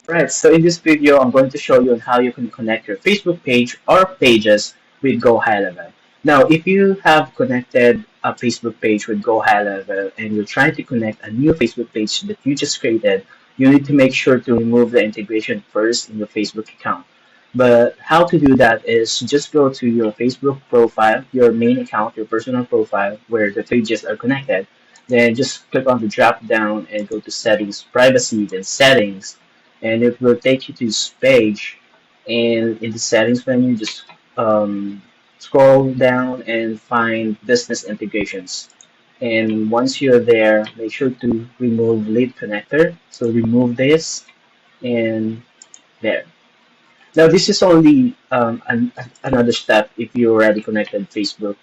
Right, so in this video, I'm going to show you on how you can connect your Facebook page or pages with GoHighLevel. Now, if you have connected a Facebook page with GoHighLevel and you're trying to connect a new Facebook page that you just created, you need to make sure to remove the integration first in your Facebook account. But how to do that is just go to your Facebook profile, your main account, your personal profile, where the pages are connected. Then just click on the drop down and go to settings, privacy, then settings, and it will take you to this page. And in the settings menu, just um, scroll down and find business integrations. And once you're there, make sure to remove lead connector. So remove this and there. Now this is only another step if you already connected Facebook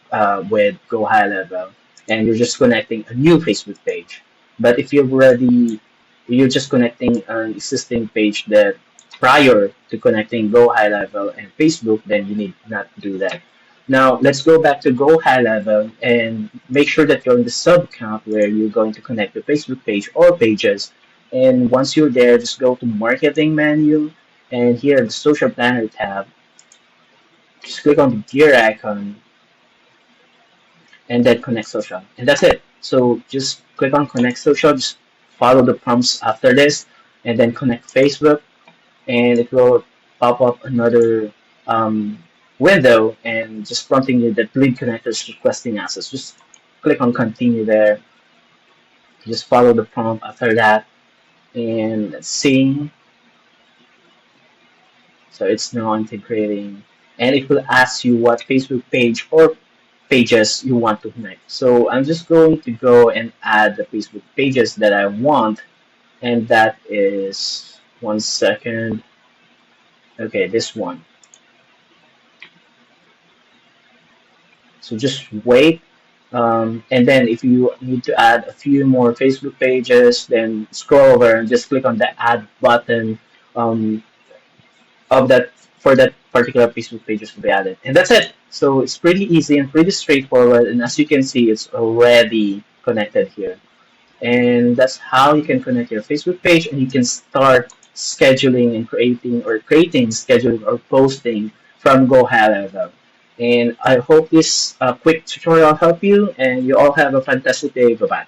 with GoHighLevel and you're just connecting a new Facebook page. But if you're just connecting an existing page that prior to connecting GoHighLevel and Facebook, then you need not do that. Now let's go back to GoHighLevel and make sure that you're in the sub account where you're going to connect the Facebook page or pages. And once you're there, just go to marketing menu, and here in the social planner tab, just click on the gear icon and then connect social. And that's it. So just click on connect social, just follow the prompts after this, and then connect Facebook, and it will pop up another window and just prompting you that lead connector is requesting access. Just click on continue there. Just follow the prompt after that, and let's see. So it's now integrating, and it will ask you what Facebook page or pages you want to connect. So I'm just going to go and add the Facebook pages that I want, and that is 1 second. Okay, this one. So just wait. And then if you need to add a few more Facebook pages, then scroll over and just click on the add button um, of that for that particular Facebook pages to be added. And that's it. So it's pretty easy and pretty straightforward. And as you can see, it's already connected here. And that's how you can connect your Facebook page, and you can start scheduling and creating scheduling or posting from GoHighLevel. And I hope this quick tutorial helped you, and you all have a fantastic day. Bye bye.